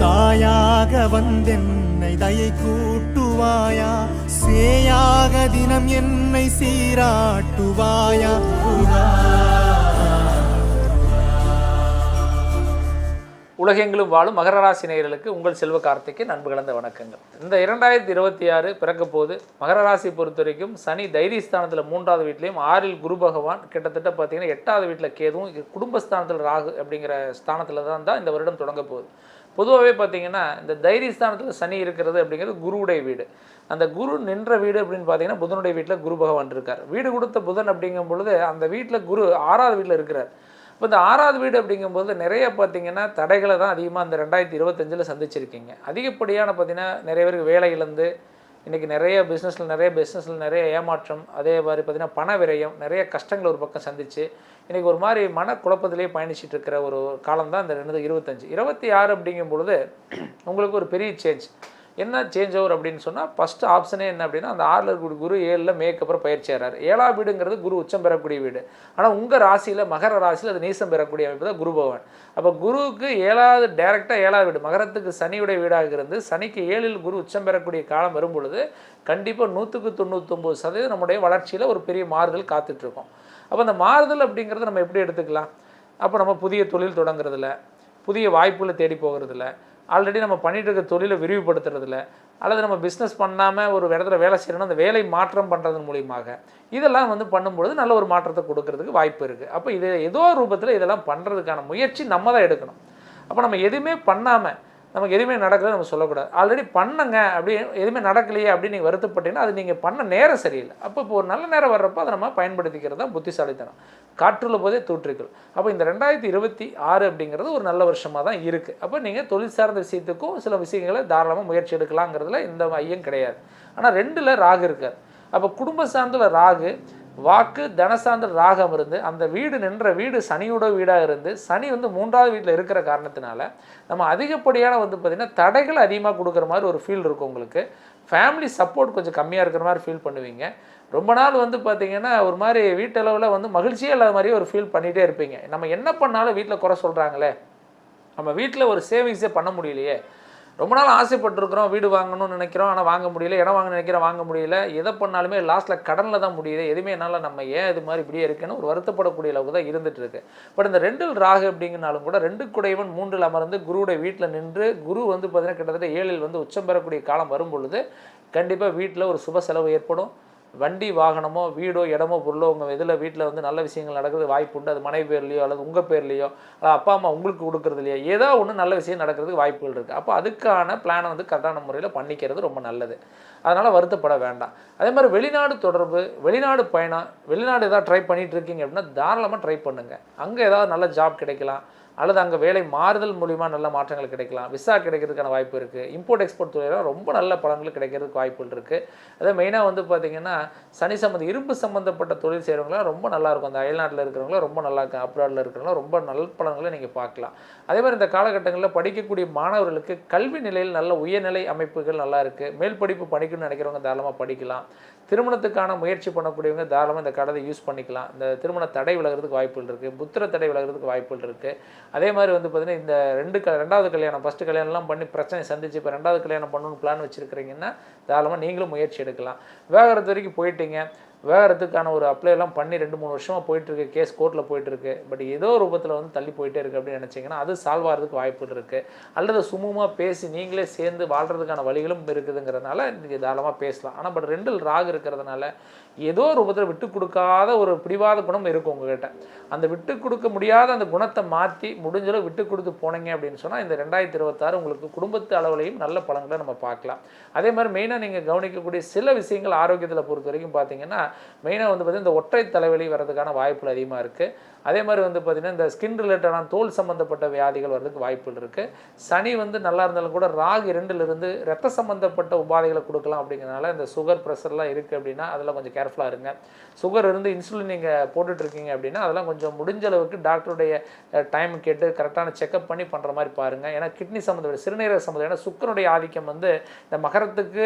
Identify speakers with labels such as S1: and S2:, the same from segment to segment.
S1: தாயாக வந்தென்னை தயை கூட்டுவாயா, சேயாக தினம் என்னை சீராட்டுவாயா.
S2: உலகெங்கிலும் வாழும் மகர ராசி நேயர்களுக்கு உங்கள் செல்வ கார்த்திக்கு நண்பு கலந்த வணக்கங்கள். இந்த 2026 பிறக்க போது மகர ராசி பொறுத்த வரைக்கும் சனி தைரியஸ்தானத்தில் 3வது வீட்லையும் 6ல் குரு பகவான் கிட்டத்தட்ட பார்த்தீங்கன்னா 8வது வீட்டில் கேதுவும் குடும்பஸ்தானத்தில் ராகு அப்படிங்கிற ஸ்தானத்தில் தான் இந்த வருடம் தொடங்க போகுது. பொதுவாகவே பார்த்தீங்கன்னா இந்த தைரியஸ்தானத்தில் சனி இருக்கிறது அப்படிங்கிறது குருவுடைய வீடு. அந்த குரு நின்ற வீடு அப்படின்னு பார்த்தீங்கன்னா புதனுடைய வீட்டில் குரு பகவான் இருக்கார். வீடு கொடுத்த புதன் அப்படிங்கும் பொழுது அந்த வீட்டில் குரு 6வது வீட்டில் இருக்கிறார். இப்போ இந்த 6வது வீடு அப்படிங்கும்போது நிறைய பார்த்தீங்கன்னா தடைகளை தான் அதிகமாக அந்த 2025 சந்திச்சிருக்கீங்க. அதிகப்படியான பார்த்தீங்கன்னா நிறைய பேருக்கு வேலை இழந்து இன்றைக்கி நிறைய பிஸ்னஸில் நிறைய ஏமாற்றம், அதே மாதிரி பார்த்திங்கன்னா பண விரயம், நிறைய கஷ்டங்கள் ஒரு பக்கம் சந்தித்து இன்றைக்கி ஒரு மாதிரி மனக்குழப்பத்திலே பயணிச்சுட்டு இருக்கிற ஒரு காலம் தான் இந்த 2025. 26 அப்படிங்கும் பொழுது உங்களுக்கு ஒரு பெரிய சேஞ்ச். என்ன சேஞ்ச் ஓவர் அப்படின்னு சொன்னால் ஃபஸ்ட்டு ஆப்ஷனே என்ன அப்படின்னா அந்த 6ல் இருக்கக்கூடிய குரு 7ல் மேற்கு அப்புறம் பயிற்சி ஆகிறார். 7வது வீடுங்கிறது குரு உச்சம் பெறக்கூடிய வீடு. ஆனால் உங்கள் ராசியில் மகர ராசியில் அது நீசம் பெறக்கூடிய அமைப்பு தான் குரு பகவான். அப்போ குருவுக்கு 7வது டைரெக்டாக 7வது வீடு மகரத்துக்கு சனியுடைய வீடாக இருந்து சனிக்கு 7ல் குரு உச்சம் பெறக்கூடிய காலம் வரும் பொழுது கண்டிப்பாக 100% நம்முடைய வளர்ச்சியில் ஒரு பெரிய மாறுதல் காத்துட்ருக்கோம். அப்போ அந்த மாறுதல் அப்படிங்கிறத நம்ம எப்படி எடுத்துக்கலாம்? அப்போ நம்ம புதிய தொழில் தொடங்குறதில்ல, புதிய வாய்ப்புகளை தேடி போகிறதில்ல, ஆல்ரெடி நம்ம பண்ணிட்டு இருக்க தொழிலை விரிவுபடுத்துறதில்ல, அல்லது நம்ம பிஸ்னஸ் பண்ணாமல் ஒரு இடத்துல வேலை செய்யணும்னா அந்த வேலை மாற்றம் பண்ணுறதன் மூலியமாக இதெல்லாம் பண்ணும்பொழுது நல்ல ஒரு மாற்றத்தை கொடுக்கறதுக்கு வாய்ப்பு இருக்குது. அப்போ இது ஏதோ ரூபத்தில் இதெல்லாம் பண்ணுறதுக்கான முயற்சி நம்ம தான் எடுக்கணும். அப்போ நம்ம எதுவுமே பண்ணாமல் நமக்கு எதுவுமே நடக்கலை நம்ம சொல்லக்கூடாது. ஆல்ரெடி பண்ணுங்க அப்படி எதுவுமே நடக்கலையே அப்படின்னு நீங்கள் வருத்தப்பட்டீங்கன்னா அது நீங்கள் பண்ண நேரம் சரியில்லை. அப்போ இப்போ ஒரு நல்ல நேரம் வர்றப்போ அதை நம்ம பயன்படுத்திக்கிறது தான் புத்திசாலித்தனம். காற்றுள்ள போதே தூற்றிக்கல். அப்போ இந்த 2026 அப்படிங்கிறது ஒரு நல்ல வருஷமாக தான் இருக்குது. அப்போ நீங்கள் தொழில் சார்ந்த விஷயத்துக்கும் சில விஷயங்களை தாராளமாக முயற்சி எடுக்கலாங்கிறதுல எந்த ஐயம் கிடையாது. ஆனால் 2ல் ராகு இருக்கார். அப்போ குடும்ப சார்ந்த ராகு, வாக்கு தனசார்ந்த ராகம் இருந்து அந்த வீடு நின்ற வீடு சனியோட வீடாக இருந்து சனி 3வது வீட்டில் இருக்கிற காரணத்தினால நம்ம அதிகப்படியான பார்த்திங்கன்னா தடைகள் அதிகமாக கொடுக்குற மாதிரி ஒரு ஃபீல் இருக்கும். உங்களுக்கு ஃபேமிலி சப்போர்ட் கொஞ்சம் கம்மியாக இருக்கிற மாதிரி ஃபீல் பண்ணுவீங்க. ரொம்ப நாள் பார்த்திங்கன்னா ஒரு மாதிரி வீட்டளவில் மகிழ்ச்சியே இல்லாத மாதிரியே ஒரு ஃபீல் பண்ணிகிட்டே இருப்பீங்க. நம்ம என்ன பண்ணாலும் வீட்டில் குறை சொல்கிறாங்களே, நம்ம வீட்டில் ஒரு சேவிங்ஸே பண்ண முடியலையே, ரொம்ப நாள் ஆசைப்பட்டுருக்குறோம், வீடு வாங்கணும்னு நினைக்கிறோம் ஆனால் வாங்க முடியல, இடம் வாங்க நினைக்கிறோம் வாங்க முடியல, எதை பண்ணாலுமே லாஸ்ட்டில் கடனில் தான் முடியுது, எதுவுமே என்னால் நம்ம ஏன் இது மாதிரி இப்படியே இருக்குன்னு ஒரு வருத்தப்படக்கூடிய அளவுக்கு தான் இருந்துகிட்டு இருக்கு. பட் இந்த 2ல் ராகு அப்படிங்கனாலும் கூட 2 குடையவன் 3ல் அமர்ந்து குருவுடைய வீட்டில் நின்று குரு பார்த்திங்கன்னா கிட்டத்தட்ட 7ல் உச்சம் பெறக்கூடிய காலம் வரும் பொழுது கண்டிப்பாக வீட்டில் ஒரு சுப செலவு ஏற்படும். வண்டி வாகனமோ வீடோ இடமோ பொருளோ உங்கள் இதில் வீட்டில் நல்ல விஷயங்கள் நடக்கிறது வாய்ப்பு உண்டு. அது மனைவி பேர்லையோ அல்லது உங்கள் பேர்லையோ அல்லது அப்பா அம்மா உங்களுக்கு கொடுக்குறது இல்லையோ ஏதோ ஒன்று நல்ல விஷயம் நடக்கிறதுக்கு வாய்ப்புகள் இருக்குது. அப்போ அதுக்கான பிளானை கரெக்டான முறையில் பண்ணிக்கிறது ரொம்ப நல்லது. அதனால் வருத்தப்பட வேண்டாம். அதே மாதிரி வெளிநாடு தொடர்பு, வெளிநாடு பயணம், வெளிநாடு ஏதாவது ட்ரை பண்ணிகிட்டு இருக்கீங்க அப்படின்னா தாராளமாக ட்ரை பண்ணுங்கள். அங்கே ஏதாவது நல்ல ஜாப் கிடைக்கலாம், அல்லது அங்கே வேலை மாறுதல் மூலிமா நல்ல மாற்றங்கள் கிடைக்கலாம், விசா கிடைக்கிறதுக்கான வாய்ப்பு இருக்குது. இம்போர்ட் எக்ஸ்போர்ட் துறையில் ரொம்ப நல்ல பலன்கள் கிடைக்கிறதுக்கு வாய்ப்புகள் இருக்குது. அதே மெயினாக பார்த்திங்கன்னா சனி இரும்பு சம்மந்தப்பட்ட தொழில் செய்கிறவங்களாம் ரொம்ப நல்லாயிருக்கும். அந்த அயல்நாட்டில் இருக்கிறவங்களாம் ரொம்ப நல்லா இருக்கும், அப்ராடில் இருக்கிறவங்களாம் ரொம்ப நல்ல பலன்களை நீங்கள் பார்க்கலாம். அதே மாதிரி இந்த காலகட்டங்களில் படிக்கக்கூடிய மாணவர்களுக்கு கல்வி நிலையில் நல்ல உயர்நிலை அமைப்புகள் நல்லா இருக்குது. மேல் படிப்பு படிக்கணும்னு நினைக்கிறவங்க தாராளமாக படிக்கலாம். திருமணத்துக்கான முயற்சி பண்ணக்கூடியவங்க தாராளமாக இந்த கடனை யூஸ் பண்ணிக்கலாம். இந்த திருமண தடை விலகிறதுக்கு வாய்ப்புகள் இருக்குது, புத்திர தடை விலகிறதுக்கு வாய்ப்புகள் இருக்குது. அதே மாதிரி பார்த்திங்கன்னா இந்த 2வது கல்யாணம், ஃபஸ்ட்டு கல்யாணம்லாம் பண்ணி பிரச்சனை சந்திச்சு இப்போ 2வது கல்யாணம் பண்ணணும்னு பிளான் வச்சுருக்கிறீங்கன்னா தாராளமாக நீங்களும் முயற்சி எடுக்கலாம். விவாகரத்து வரைக்கும் போயிட்டீங்க, விவாகரத்துக்கான ஒரு அப்ளைலாம் பண்ணி 2-3 வருஷமாக போயிட்டுருக்கு, கேஸ் கோர்ட்டில் போயிட்டுருக்கு, பட் ஏதோ ரூபத்தில் தள்ளி போயிட்டே இருக்குது அப்படின்னு நினச்சிங்கன்னா அது சால்வ் ஆகிறதுக்கு வாய்ப்புகள் இருக்குது. அல்லது சுமூகமாக பேசி நீங்களே சேர்ந்து வாழ்கிறதுக்கான வழிகளும் இருக்குதுங்கிறதுனால நீங்கள் தாராளமாக பேசலாம். ஆனால் பட் 2ல் ராகு இருக்கிறதுனால ஏதோ ரூபத்தில் விட்டு கொடுக்காத ஒரு பிடிவாத குணம் இருக்கும் உங்கள்கிட்ட. அந்த விட்டு கொடுக்க முடியாத அந்த குணத்தை மாற்றி முடிஞ்சளவு விட்டு கொடுத்து போனீங்க அப்படின்னு சொன்னால் இந்த 2026 உங்களுக்கு குடும்பத்து அளவுலையும் நல்ல பலன்களை நம்ம பார்க்கலாம். அதே மாதிரி மெயினாக நீங்கள் கவனிக்கக்கூடிய சில விஷயங்கள் ஆரோக்கியத்தில் பொறுத்த வரைக்கும் பார்த்தீங்கன்னா மெயினாக பார்த்திங்கன்னா இந்த ஒற்றை தலைவலி வர்றதுக்கான வாய்ப்புகள் அதிகமாக இருக்குது. அதே மாதிரி பார்த்திங்கன்னா இந்த ஸ்கின் ரிலேட்டடான தோல் சம்மந்தப்பட்ட வியாதிகள் வர்றதுக்கு வாய்ப்புகள் இருக்குது. சனி நல்லா இருந்தாலும் கூட ராகு 2ல் இருந்து ரத்த சம்மந்தப்பட்ட உபாதைகளை கொடுக்கலாம். அப்படிங்கிறனால இந்த சுகர் ப்ரெஷர்லாம் இருக்குது அப்படின்னா அதெல்லாம் கொஞ்சம் கேர்ஃபுல்லாக இருங்க. சுகர் இருந்து இன்சுலின் நீங்கள் போட்டுட்ருக்கீங்க அப்படின்னா அதெல்லாம் கொஞ்சம் முடிஞ்ச அளவுக்கு டாக்டருடைய டைம் கேட்டு கரெக்டான செக்அப் பண்ணி பண்ணுற மாதிரி பாருங்கள். ஏன்னா கிட்னி சம்மந்தப்பட்ட சிறுநீரக சம்மந்தம், ஏன்னா சுக்கரனுடைய ஆதிக்கம் இந்த மகரத்துக்கு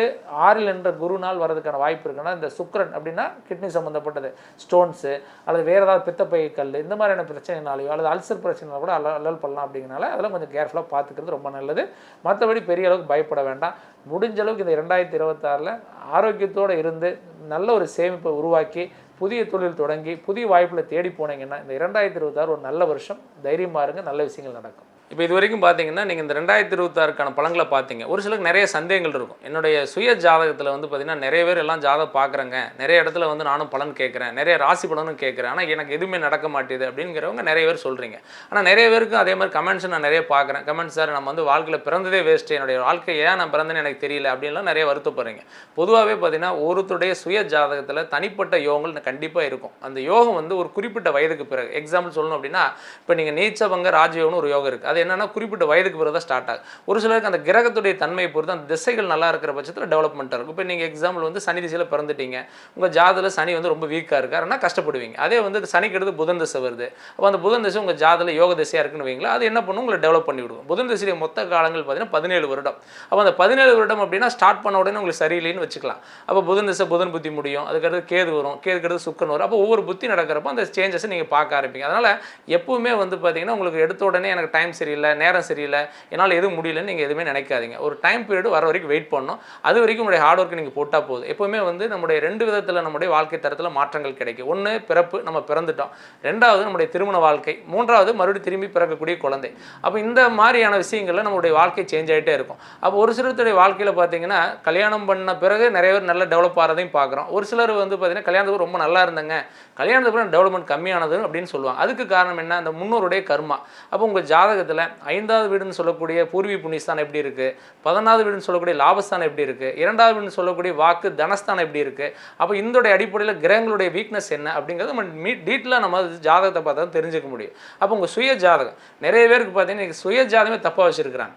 S2: 6ல் என்ற குருநாள் வர்றதுக்கான வாய்ப்பு இருக்குன்னா இந்த சுக்கரன் அப்படின்னா கிட்னி சம்மந்தப்பட்டது, ஸ்டோன்ஸு அல்லது வேறு ஏதாவது பித்தப்பை கல் இந்த மாதிரியான பிரச்சனைனாலையோ அல்லது அல்சர் பிரச்சனைனால கூட அல்லல் பண்ணலாம். அப்படிங்கிறனால அதெல்லாம் கொஞ்சம் கேர்ஃபுல்லாக பார்த்துக்கிறது ரொம்ப நல்லது. மற்றபடி பெரிய அளவுக்கு பயப்பட வேண்டாம். முடிஞ்ச அளவுக்கு இந்த 2026 ஆரோக்கியத்தோடு இருந்து நல்ல ஒரு சேமிப்பை உருவாக்கி புதிய தொழில் தொடங்கி புதிய வாய்ப்பில் தேடி போனீங்கன்னா இந்த 2026 ஒரு நல்ல வருஷம். தைரியமாக இருங்க, நல்ல விஷயங்கள் நடக்கும். இப்போ இது வரைக்கும் பார்த்தீங்கன்னா நீங்கள் இந்த 2026க்கான பலன்களை பார்த்தீங்க. ஒரு சிலருக்கு நிறைய சந்தேகங்கள் இருக்கும். என்னுடைய சுய ஜாதகத்தில் வந்து பார்த்தீங்கன்னா நிறைய பேர் எல்லாம் ஜாதகம் பார்க்குறேங்க, நிறைய இடத்துல வந்து நானும் பலன் கேட்குறேன், நிறைய ராசி பலனும் கேட்குறேன், ஆனால் எனக்கு எதுவுமே நடக்க மாட்டேது அப்படிங்கிறவங்க நிறைய பேர் சொல்கிறீங்க. ஆனால் நிறைய பேருக்கு அதே மாதிரி கமெண்ட்ஸ் நான் நிறைய பார்க்குறேன். கமெண்ட்ஸ் சார் நம்ம வந்து வாழ்க்கையில் பிறந்ததே வேஸ்ட்டு, என்னுடைய வாழ்க்கை ஏன் நான் பிறந்தேன்னு எனக்கு தெரியல அப்படின்லாம் நிறைய வருத்தப்படுறீங்க. பொதுவாகவே பார்த்தீங்கன்னா ஒருத்தருடைய சுய ஜாதகத்தில் தனிப்பட்ட யோகங்கள் கண்டிப்பாக இருக்கும். அந்த யோகம் வந்து ஒரு குறிப்பிட்ட வயதுக்கு பிறகு, எக்ஸாம்பிள் சொல்லணும் அப்படின்னா இப்போ நீங்கள் நீச்சபங்க ராஜயோகம்னு ஒரு யோகம் இருக்குது. அது என்னன்னா குறிப்பிட்ட வயதுக்கு பிறகு தான் ஸ்டார்ட் ஆகும். ஒரு சிலருக்கு அந்த கிரகத்துடைய தன்மையை பொறுத்து அந்த திசைகள் நல்லா இருக்கிற பட்சத்தில் டெவலப்மெண்ட்டாக இருக்கும். இப்போ நீங்கள் எக்ஸாம்பிள் வந்து சனி திசையில் பிறந்துட்டீங்க, உங்கள் ஜாதகத்தில் சனி வந்து ரொம்ப வீக்காக இருக்காருன்னா கஷ்டப்படுவீங்க. அதே வந்து சனிக்கு எடுத்து புதன் திசை வருது, அப்போ அந்த புதன் திசை உங்கள் ஜாதகத்தில் யோக திசையாக இருக்குன்னு வைங்களா, அது என்ன பண்ணும், உங்களை டெவலப் பண்ணி விடுவோம். புதன் திசையுடைய மொத்த காலங்கள் பார்த்தீங்கன்னா 17 வருடம். அப்போ அந்த 17 வருடம் அப்படின்னா ஸ்டார்ட் பண்ண உடனே உங்களுக்கு சரியில்லைன்னு வச்சுக்கலாம். அப்போ புதன் திசை புதன் புத்தி முடியும், அதுக்கடுத்து கேது வரும், கேதுக்கு அடுத்து சுக்கன் வரும். அப்போ ஒவ்வொரு புத்தி நடக்கிறப்போ அந்த சேஞ்சஸை நீங்கள் பார்க்க ஆரம்பிங்க. அதனால் எப்பவுமே வந்து பார்த்தீங்கன்னா உங்களுக்கு எடுத்த உடனே எனக்கு டைம் சரியில்லை, நேரம் சரியில்லை, என்னால் எதுவும் முடியலன்னு நீங்கள் எதுவுமே நினைக்காதீங்க. ஒரு டைம் பீரியட் வர வரைக்கும் வெயிட் பண்ணணும். அது வரைக்கும் உங்களுடைய ஹார்ட் ஒர்க்கு நீங்கள் போட்டால் போதும். எப்போவுமே வந்து நம்முடைய 2 விதத்தில் நம்முடைய வாழ்க்கை தரத்தில் மாற்றங்கள் கிடைக்கும். ஒன்று பிறப்பு, நம்ம பிறந்துட்டோம். 2வது நம்முடைய திருமண வாழ்க்கை. 3வது மறுபடியும் திரும்பி பிறக்கக்கூடிய குழந்தை. அப்போ இந்த மாதிரியான விஷயங்களில் நம்மளுடைய வாழ்க்கை சேஞ்ச் ஆகிட்டே இருக்கும். அப்போ ஒரு சிலருடைய வாழ்க்கையில் பார்த்தீங்கன்னா கல்யாணம் பண்ண பிறகு நிறைய பேர் நல்ல டெவலப் ஆகிறதையும் பார்க்குறோம். ஒரு சிலர் வந்து பார்த்தீங்கன்னா கல்யாணத்துக்கு ரொம்ப நல்லா இருந்தாங்க, கல்யாணத்துக்கு அப்புறம் டெவலப்மெண்ட் கம்மியானது அப்படின்னு சொல்லுவாங்க. அதுக்கு காரணம் என்ன, அந்த முன்னோருடைய கர்மா. அப்போ உங்கள் ஜாதகத்தில் 5வது வீடுன்னு சொல்லக்கூடிய பூர்வீக புண்ணியஸ்தானம் எப்படி இருக்குது, 11வது வீடுன்னு சொல்லக்கூடிய லாபஸ்தானம் எப்படி இருக்குது, 2வது வீடுன்னு சொல்லக்கூடிய வாக்கு தனஸ்தானம் எப்படி இருக்குது. அப்போ இந்த அடிப்படையில் கிரகங்களுடைய வீக்னஸ் என்ன அப்படிங்கிறது நம்ம டீட்டெயிலாக நம்ம ஜாதகத்தை பார்த்தா தெரிஞ்சுக்க முடியும். அப்போ உங்கள் சுய ஜாதகம் நிறைய பேருக்கு பார்த்தீங்கன்னா சுய ஜாதகமே தப்பாக வச்சுருக்கிறாங்க.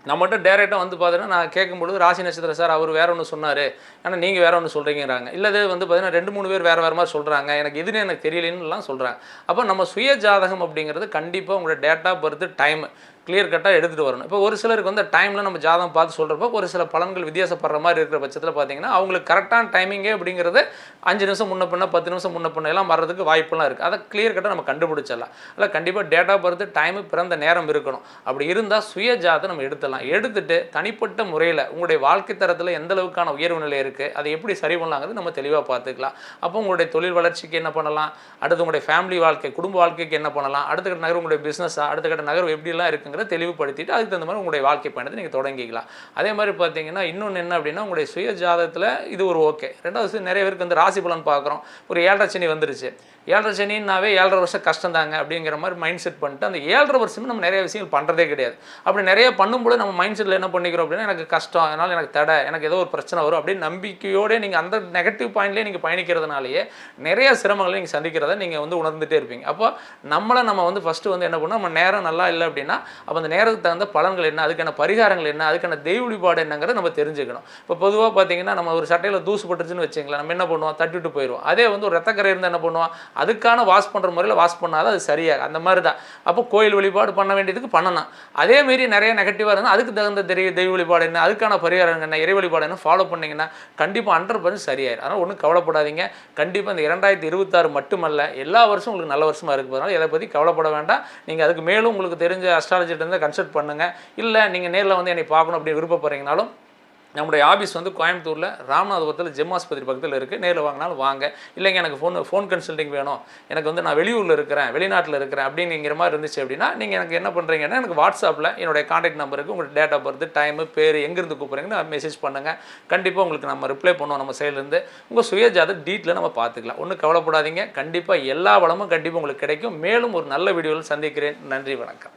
S2: நம்மகிட்ட டேரெக்டாக வந்து பார்த்தீங்கன்னா நான் கேட்கும்பொழுது ராசி நட்சத்திரம் சார் அவர் வேறு ஒன்று சொன்னார், ஆனால் நீங்கள் வேறு ஒன்று சொல்கிறீங்கிறாங்க. இல்லது வந்து பார்த்தீங்கன்னா 2-3 பேர் வேறு வேறு மாதிரி சொல்கிறாங்க, எனக்கு எதுன்னு எனக்கு தெரியலன்னுலாம் சொல்கிறாங்க. அப்போ நம்ம சுய ஜாதகம் அப்படிங்கிறது கண்டிப்பாக உங்களோட date of birth time clear கட்டாக எடுத்துகிட்டு வரணும். இப்போ ஒரு சிலருக்கு வந்து டைமில் நம்ம ஜாதகம் பார்த்து சொல்கிறப்போ ஒரு சில பலன்கள் வித்தியாசப்படுற மாதிரி இருக்கிற பட்சத்தில் பார்த்தீங்கன்னா அவங்களுக்கு கரெக்டான டைமிங்கே அப்படிங்கிறது 5 நிமிஷம் முன்ன பின்ன 10 நிமிஷம் முன்ன பின்ன எல்லாம் வர்றதுக்கு வாய்ப்புலாம் இருக்குது. அதை கிளியர் கட்டாக நம்ம கண்டுபிடிச்சிடலாம். இல்லை கண்டிப்பாக டேட் ஆஃப் பர்த் டைமு பிறந்த நேரம் இருக்கணும். அப்படி இருந்தால் சுய ஜாதகம் நம்ம எடுத்துடலாம். எடுத்துட்டு தனிப்பட்ட முறையில் உங்களுடைய வாழ்க்கை தரத்தில் எந்த அளவுக்கான உயர்வு நிலை இருக்குது, அதை எப்படி சரி பண்ணலாங்கிறது நம்ம தெளிவாக பார்த்துக்கலாம். அப்போ உங்களுடைய தொழில் வளர்ச்சிக்கு என்ன பண்ணலாம், அடுத்து உங்களுடைய ஃபேமிலி வாழ்க்கை குடும்ப வாழ்க்கைக்கு என்ன பண்ணலாம், அடுத்த கட்ட நகர் உங்களுடைய பிஸ்னஸாக அடுத்த கட்ட நகர் எப்படிலாம் இருக்குங்க தெளிவுபடுத்திட்டு அதுக்கு தகுந்த மாதிரி உங்களுடைய வாழ்க்கை பயணத்தை நீங்கள் தொடங்கிக்கலாம். அதே மாதிரி பார்த்தீங்கன்னா இன்னொன்று என்ன அப்படின்னா உங்களுடைய சுய ஜாதகத்தில் இது ஒரு ஓகே. 2வது நிறைய பேருக்கு வந்து ராசி பலன் பார்க்குறோம், ஒரு 7.5 சனி வந்துருச்சு, 7.5 சனின்னாவே 7.5 வருஷம் கஷ்டம் தாங்க அப்படிங்கிற மாதிரி மைண்ட் செட் பண்ணிட்டு அந்த 7.5 வருஷமும் நம்ம நிறைய விஷயங்கள் பண்ணுறதே கிடையாது. அப்படி நிறைய பண்ணும்போது நம்ம மைண்ட் செட்டில் என்ன பண்ணிக்கிறோம் அப்படின்னா எனக்கு கஷ்டம், அதனால் எனக்கு தடை, எனக்கு ஏதோ ஒரு பிரச்சனை வரும் அப்படின்னு நம்பிக்கையோடு நீங்கள் அந்த நெகட்டிவ் பாயிண்ட்லேயே நீங்கள் பயணிக்கிறதுனாலேயே நிறைய சிரமங்களை நீங்கள் சந்திக்கிறத நீங்கள் வந்து உணர்ந்துகிட்டே இருப்பீங்க. அப்போ நம்ம வந்து ஃபஸ்ட்டு வந்து என்ன பண்ணோம், நம்ம நேரம் நல்லா இல்லை அப்படின்னா அப்போ அந்த நேரத்துக்கு தகுந்த பலன்கள் என்ன, அதுக்கான பரிகாரங்கள் என்ன, அதுக்கான தெய்வ வழிபாடு என்னங்கிறத நம்ம தெரிஞ்சுக்கணும். இப்போ பொதுவாக பார்த்தீங்கன்னா நம்ம ஒரு சட்டையில் தூசு பட்டுச்சுன்னு வச்சுங்களேன், நம்ம என்ன பண்ணுவோம், தட்டிட்டு போயிடுவோம். அதே வந்து ஒரு ரத்தக்கரை இருந்தால் என்ன பண்ணுவோம், அதுக்கான வாஷ் பண்ணுற முறையில் வாஷ் பண்ணாதான் அது சரியாக, அந்த மாதிரி தான். அப்போ கோயில் வழிபாடு பண்ண வேண்டியதுக்கு பண்ணணும். அதேமாரி நிறைய நெகட்டிவாக இருந்தால் அதுக்கு தகுந்த தெய்வ வழிபாடு என்ன, அதுக்கான பரிகாரங்கள் என்ன, இறை வழிபாடு என்ன ஃபாலோ பண்ணிங்கன்னா கண்டிப்பாக 100% சரியாயிடும். அதனால் ஒன்றும் கவலைப்படாதீங்க. கண்டிப்பாக இந்த 2026 மட்டுமல்ல எல்லா வருஷம் உங்களுக்கு நல்ல வருஷமாக இருக்கிறதுனால எதை பற்றி கவலைப்பட வேண்டாம். நீங்கள் அதுக்கு மேலும் உங்களுக்கு தெரிஞ்ச அஸ்ட்ராலஜிட்ட இருந்து கன்சல்ட் பண்ணுங்கள். இல்லை நீங்கள் நேரில் வந்து என்னை பார்க்கணும் அப்படின்னு விருப்பப்படுறீங்கனாலும் நம்முடைய ஆஃபீஸ் வந்து கோயம்புத்தூரில் ராமநாதபுரத்தில் ஜெம் ஆஸ்பத்திரி பக்கத்தில் இருக்குது. நேரில் வாங்கினாலும் வாங்க. இல்லைங்க எனக்கு ஃபோன் கன்சல்டிங் வேணும், எனக்கு வந்து நான் வெளியூரில் இருக்கிறேன், வெளிநாட்டில் இருக்கிறேன் அப்படிங்கிற மாதிரி இருந்துச்சு அப்படின்னா நீங்கள் எனக்கு என்ன பண்ணுறீங்கன்னா எனக்கு வாட்ஸ்அப்பில் என்னுடைய கான்டாக்ட் நம்பருக்கு உங்களுக்கு டேட் ஆஃப் பர்த் டைமு பேர் எங்கேருந்து கூப்பிட்றீங்கன்னு மெசேஜ் பண்ணுங்கள். கண்டிப்பாக உங்களுக்கு நம்ம ரிப்ளை பண்ணுவோம். நம்ம சைட்லேருந்து உங்கள் சுயஜாத டீட்டில் நம்ம பார்த்துக்கலாம். ஒன்றும் கவலைப்படாதீங்க. கண்டிப்பாக எல்லா வளமும் கண்டிப்பாக உங்களுக்கு கிடைக்கும். மேலும் ஒரு நல்ல வீடியோவில் சந்திக்கிறேன். நன்றி, வணக்கம்.